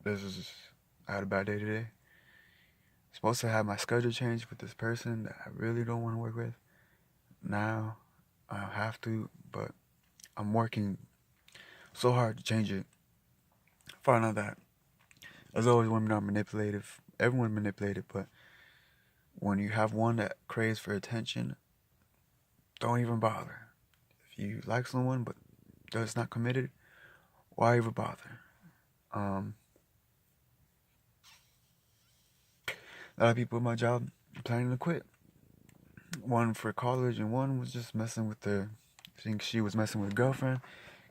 I had a bad day today. Supposed to have my schedule changed with this person that I really don't want to work with. Now I have to, but I'm working so hard to change it. Find out that as always, women are manipulative. Everyone manipulated, but when you have one that craves for attention, don't even bother. If you like someone but does not committed, why even bother? Um, a lot of people in my job planning to quit. One for college, and one was just messing with the. I think she was messing with a girlfriend.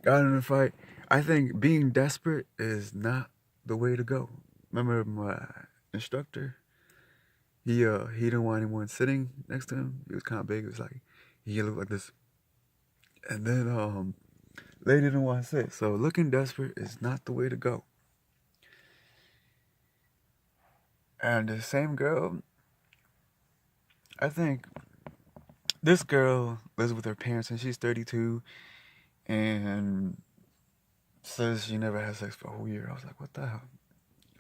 Got in a fight. I think being desperate is not the way to go. Remember my instructor? He didn't want anyone sitting next to him. He was kind of big. It was like he looked like this. And then lady didn't want to sit. So looking desperate is not the way to go. And the same girl, I think this girl lives with her parents and she's 32 and says she never had sex for a whole year. I was like, what the hell?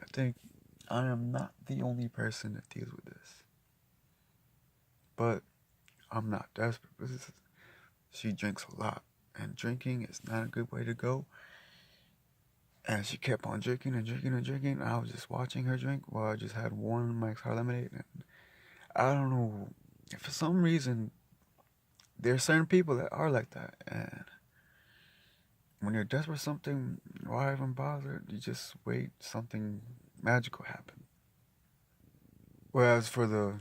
I think I am not the only person that deals with this. But I'm not desperate. She drinks a lot. And drinking is not a good way to go. And she kept on drinking and drinking and drinking. And I was just watching her drink while I just had one Mike's Hard Lemonade. And I don't know. For some reason, there are certain people that are like that. And when you're desperate for something, why even bother? You just wait, something magical happen. Whereas for the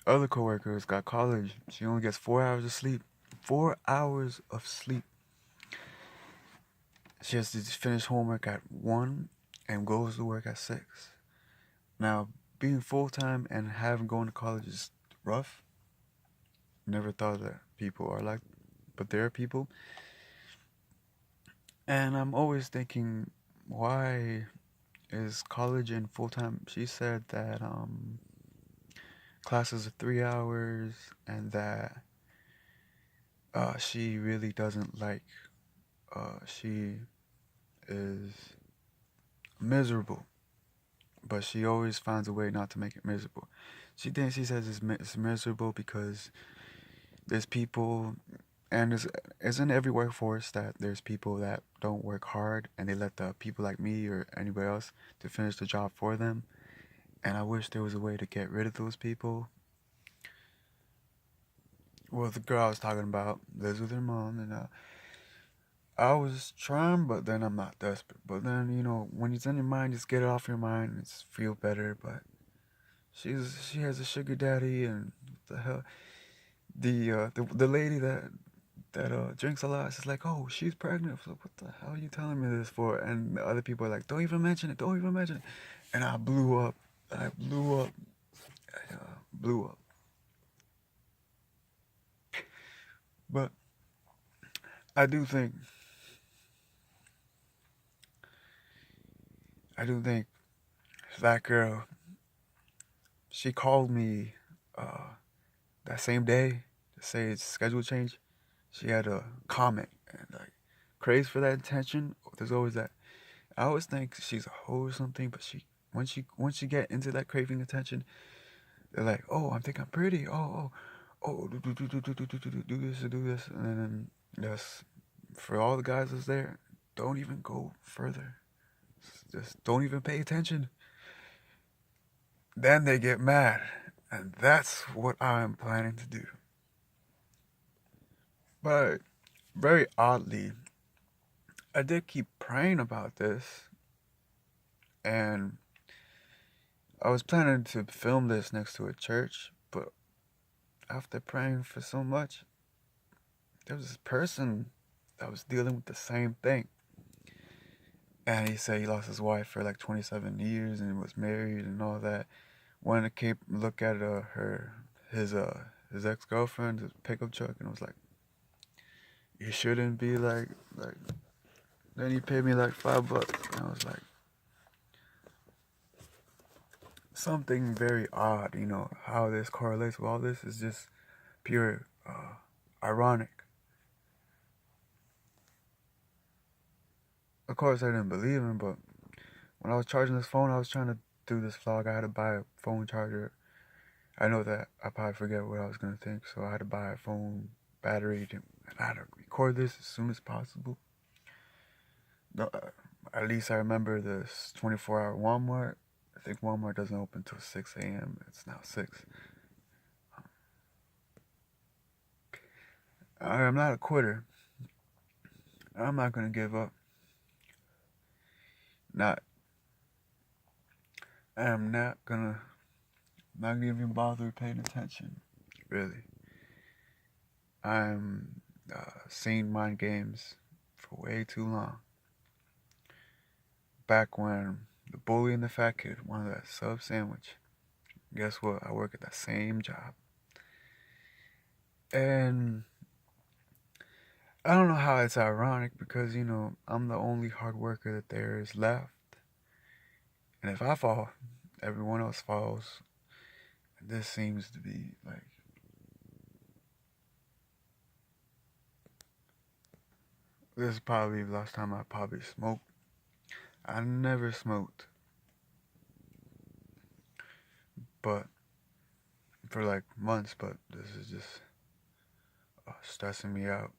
other coworkers got college, she only gets 4 hours of sleep. 4 hours of sleep. She has to finish homework at 1 and goes to work at 6. Now, being full time and having going to college is rough. Never thought that people are like, but there are people. And I'm always thinking, why is college and full time? She said that classes are 3 hours and that she really doesn't like, she is miserable, but she always finds a way not to make it miserable. She says it's miserable because there's people, and it's in every workforce that there's people that don't work hard and they let the people like me or anybody else to finish the job for them. And I wish there was a way to get rid of those people. Well, the girl I was talking about lives with her mom, and I was trying, but then I'm not desperate. But then when it's in your mind, just get it off your mind and just feel better. But she has a sugar daddy, and what the hell, the lady that drinks a lot. She's like, oh, she's pregnant. So what the hell are you telling me this for? And the other people are like, don't even mention it. Don't even mention it. And I blew up. I blew up. I blew up. But I do think, I do think that girl, she called me uh, that same day to say it's schedule change. She had a comment and like craves for that attention. There's always that. I always think she's a hoe or something, but once you get into that craving attention, they're like, oh, I think I'm pretty. Oh, do this, do this, and then just for all the guys that's there, don't even go further. Just don't even pay attention. Then they get mad, and that's what I'm planning to do. But very oddly, I did keep praying about this, and I was planning to film this next to a church, but after praying for so much, there was this person that was dealing with the same thing. And he said he lost his wife for like 27 years and was married and all that. Wanted to keep look at his ex girlfriend, his pickup truck, and was like, you shouldn't be like. Then he paid me like $5, and I was like, something very odd. How this correlates with all this is just pure ironic. Of course, I didn't believe him, but when I was charging this phone, I was trying to do this vlog. I had to buy a phone charger. I know that I probably forget what I was gonna think, so I had to buy a phone battery and I had to record this as soon as possible. No, at least I remember this 24-hour Walmart. I think Walmart doesn't open until 6 a.m. It's now 6. I'm not a quitter. I'm not gonna give up. Not. I am not gonna even bother paying attention. Really. I'm seen mind games for way too long. Back when the bully and the fat kid wanted that sub sandwich. Guess what? I work at that same job. And I don't know how it's ironic because, I'm the only hard worker that there is left. And if I fall, everyone else falls. And this seems to be like, this is probably the last time I probably smoked. I never smoked. But for like months, but this is just stressing me out.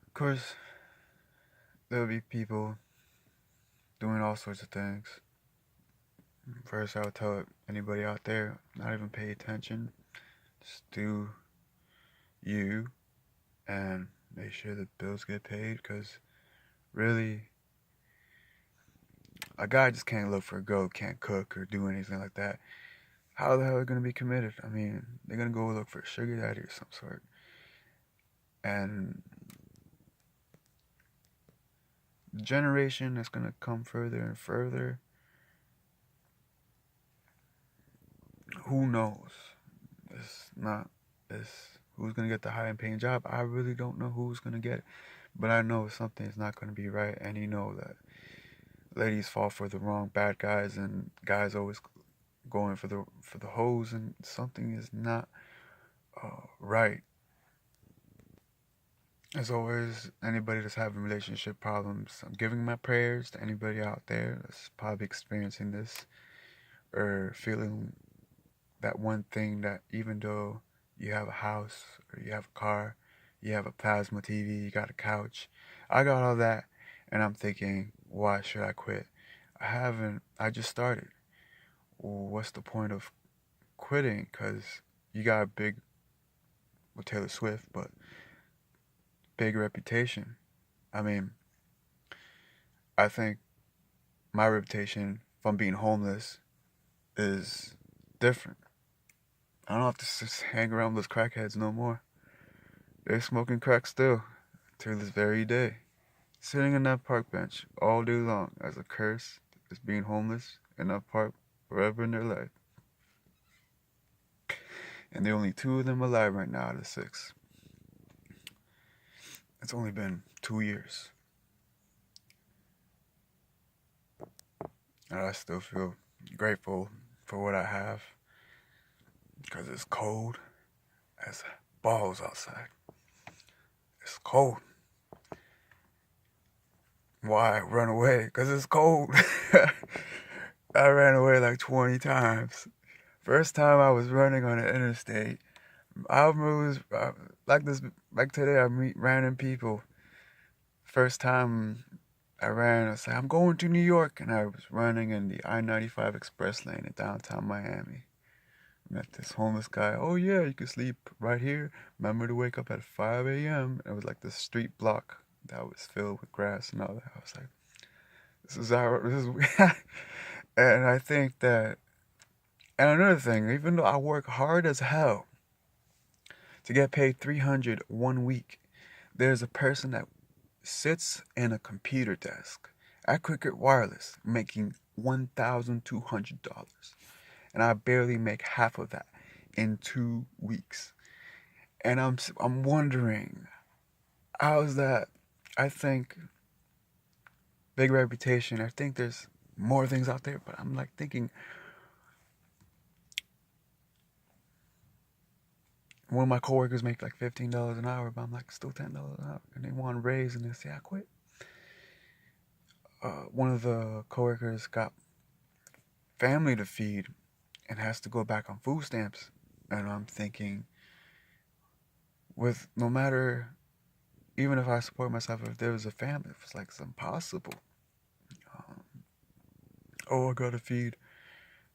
Of course, there'll be people doing all sorts of things. First, I would tell anybody out there, not even pay attention. Just do you and make sure the bills get paid. Because really, a guy just can't look for a girl, can't cook or do anything like that. How the hell are they going to be committed? I mean, they're going to go look for a sugar daddy or some sort. And the generation that's going to come further and further, who knows? It's not, it's who's going to get the high and paying job. I really don't know who's going to get it. But I know something's not going to be right. And you know that ladies fall for the wrong bad guys and guys always going for the hoes, and something is not right. As always, anybody that's having relationship problems, I'm giving my prayers to anybody out there that's probably experiencing this or feeling that one thing that even though you have a house or you have a car, you have a plasma TV, you got a couch, I got all that, and I'm thinking, why should I quit? I just started. Well, what's the point of quitting? Because you got a big, well, Taylor Swift, but big reputation. I mean, I think my reputation from being homeless is different. I don't have to just hang around with those crackheads no more. They're smoking crack still, to this very day. Sitting on that park bench all day long as a curse is being homeless in that park forever in their life. And there are only 2 of them alive right now out of 6. It's only been 2 years. And I still feel grateful for what I have. Because it's cold as balls outside. It's cold. Why run away? Because it's cold. I ran away like 20 times. First time I was running on an interstate, I was like today. I meet random people. First time I ran, I said, I'm going to New York, and I was running in the I-95 express lane in downtown Miami. Met this homeless guy. Oh yeah, you can sleep right here. Remember to wake up at 5 a.m. It was like this street block that was filled with grass and all that. I was like, this is and I think that, and another thing, even though I work hard as hell to get paid 300 one week, there's a person that sits in a computer desk at Cricket Wireless making $1,200. And I barely make half of that in 2 weeks. And I'm wondering, how's that? I think big reputation. I think there's more things out there, but I'm like thinking, One of my coworkers make like $15 an hour, but I'm like still $10 an hour, and they want to raise, and they say I quit. One of the coworkers got family to feed and has to go back on food stamps, and I'm thinking, with no matter, even if I support myself, if there was a family, it's like it's impossible. Um, oh, I gotta feed,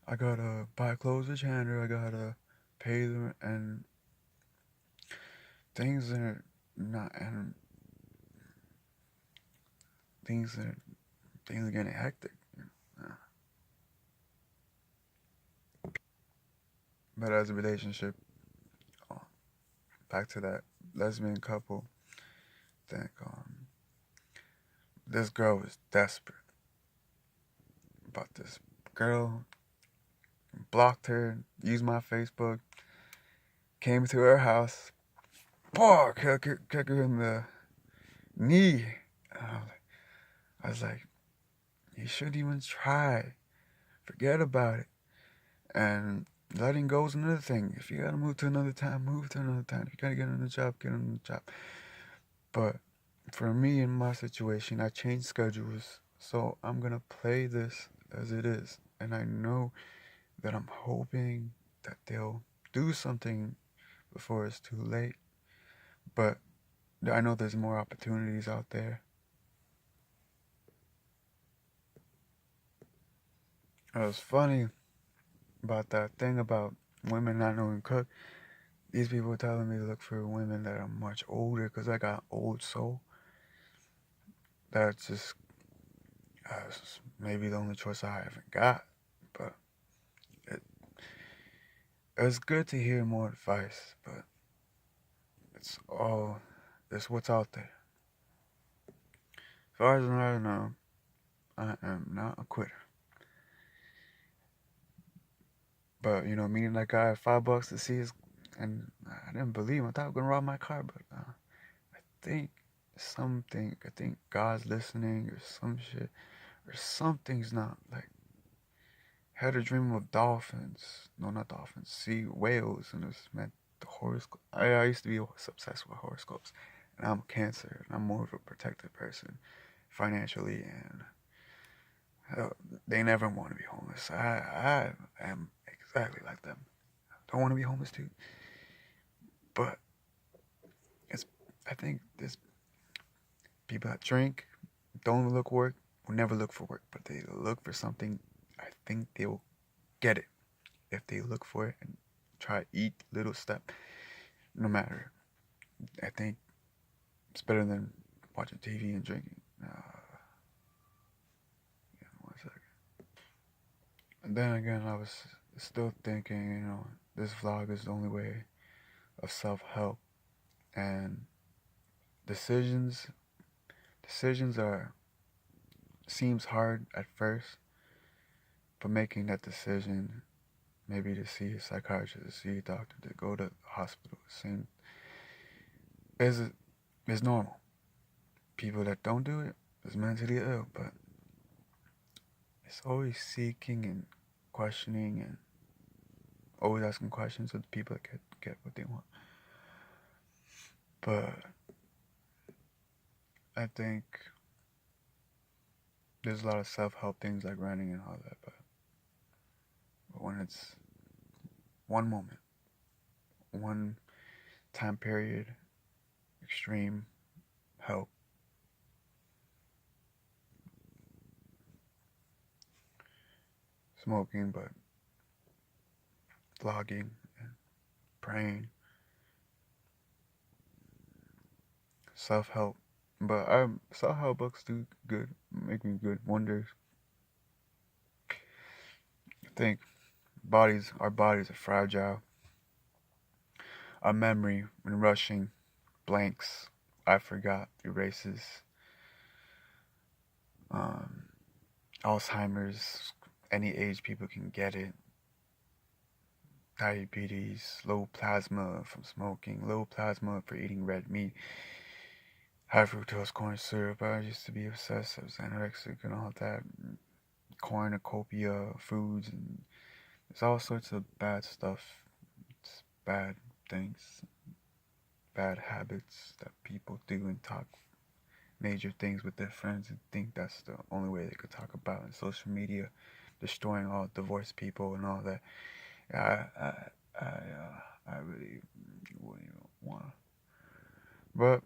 I gotta buy clothes with Chandler, I gotta pay them, and things are not, and things are things are getting hectic. Uh, But as a relationship, uh, back to that lesbian couple, think this girl was desperate about this girl, blocked her, used my Facebook, came to her house, boy, kick her in the knee. And I was like, you shouldn't even try. Forget about it. And letting go is another thing. If you gotta move to another town, move to another town. If you gotta get another job, get another job. But for me, in my situation, I changed schedules. So I'm gonna play this as it is. And I know that I'm hoping that they'll do something before it's too late. But I know there's more opportunities out there. It was funny about that thing about women not knowing cook. These people were telling me to look for women that are much older because I got old soul. That's just maybe the only choice I haven't got. But it, it's good to hear more advice, but it's all, it's what's out there. As far as I know, I am not a quitter. But, meeting that guy at $5 to see his, and I didn't believe him. I thought he was going to rob my car, but I think I think God's listening or some shit, or something's not, like, had a dream of dolphins. No, not dolphins. Sea whales, and it's meant the horoscope. I used to be obsessed with horoscopes, and I'm a Cancer, and I'm more of a protected person financially, and they never want to be homeless. I am exactly like them. Don't want to be homeless too, but it's. I think there's people that drink, don't look for work, will never look for work, but they look for something. I think they will get it if they look for it and try each little step, no matter. I think it's better than watching TV and drinking. Yeah, 1 second. And then again, I was still thinking, this vlog is the only way of self-help, and decisions decisions are seems hard at first, but making that decision, maybe to see a psychiatrist, to see a doctor, to go to the hospital, is is normal. People that don't do it is mentally ill, but it's always seeking and questioning and always asking questions of the people that get what they want. But I think there's a lot of self-help things like running and all that, but when it's one moment, one time period, extreme help, smoking, but vlogging and praying, self-help. But self-help books do good, make me good wonders. I think our bodies are fragile. Our memory, when rushing, blanks, I forgot, erases. Um, Alzheimer's, any age people can get it. Diabetes, low plasma from smoking, low plasma for eating red meat, high fructose corn syrup. I used to be obsessed. I was anorexic and all that. Cornucopia foods, and there's all sorts of bad stuff. It's bad things, bad habits that people do, and talk major things with their friends and think that's the only way they could talk about in social media, destroying all divorced people and all that. I really wouldn't even want to. But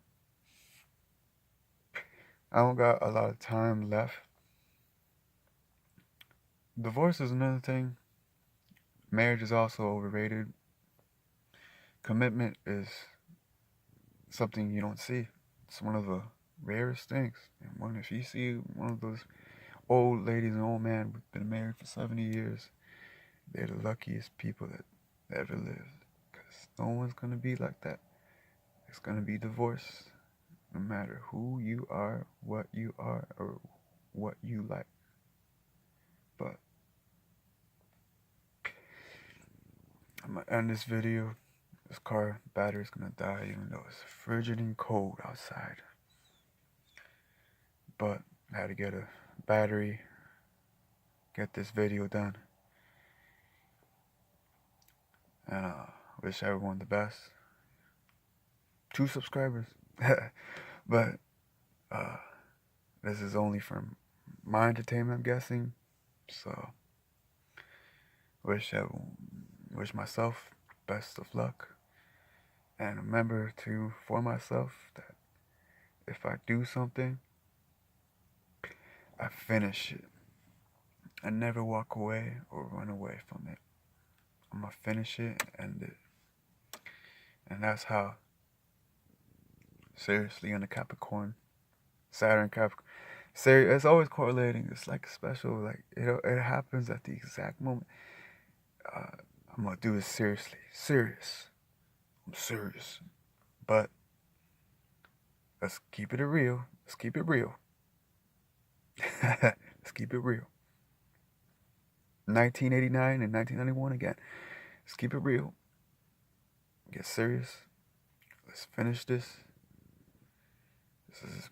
I don't got a lot of time left. Divorce is another thing. Marriage is also overrated. Commitment is something you don't see. It's one of the rarest things. And if you see one of those old ladies and old man who've been married for 70 years, they're the luckiest people that ever lived. Because no one's going to be like that. It's going to be divorce, no matter who you are, or what you like. But I'm going to end this video. This car battery's going to die even though it's frigid and cold outside. But I had to get a battery, get this video done. And wish everyone the best. 2 subscribers. But this is only from my entertainment, I'm guessing. So wish myself best of luck. And remember for myself that if I do something, I finish it. I never walk away or run away from it. I'm gonna finish it and end it. And that's how, seriously, in the Capricorn, Saturn Capricorn, it's always correlating. It's like special, like it happens at the exact moment. I'm gonna do this seriously. I'm serious. But let's keep it real. Let's keep it real. Let's keep it real. 1989 and 1991 again. Let's keep it real. Get serious. Let's finish this. This is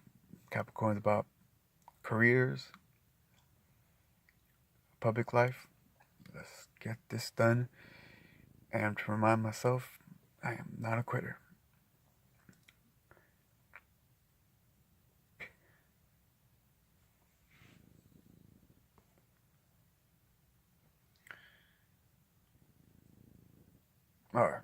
Capricorn's about careers, public life. Let's get this done. And to remind myself, I am not a quitter. All right.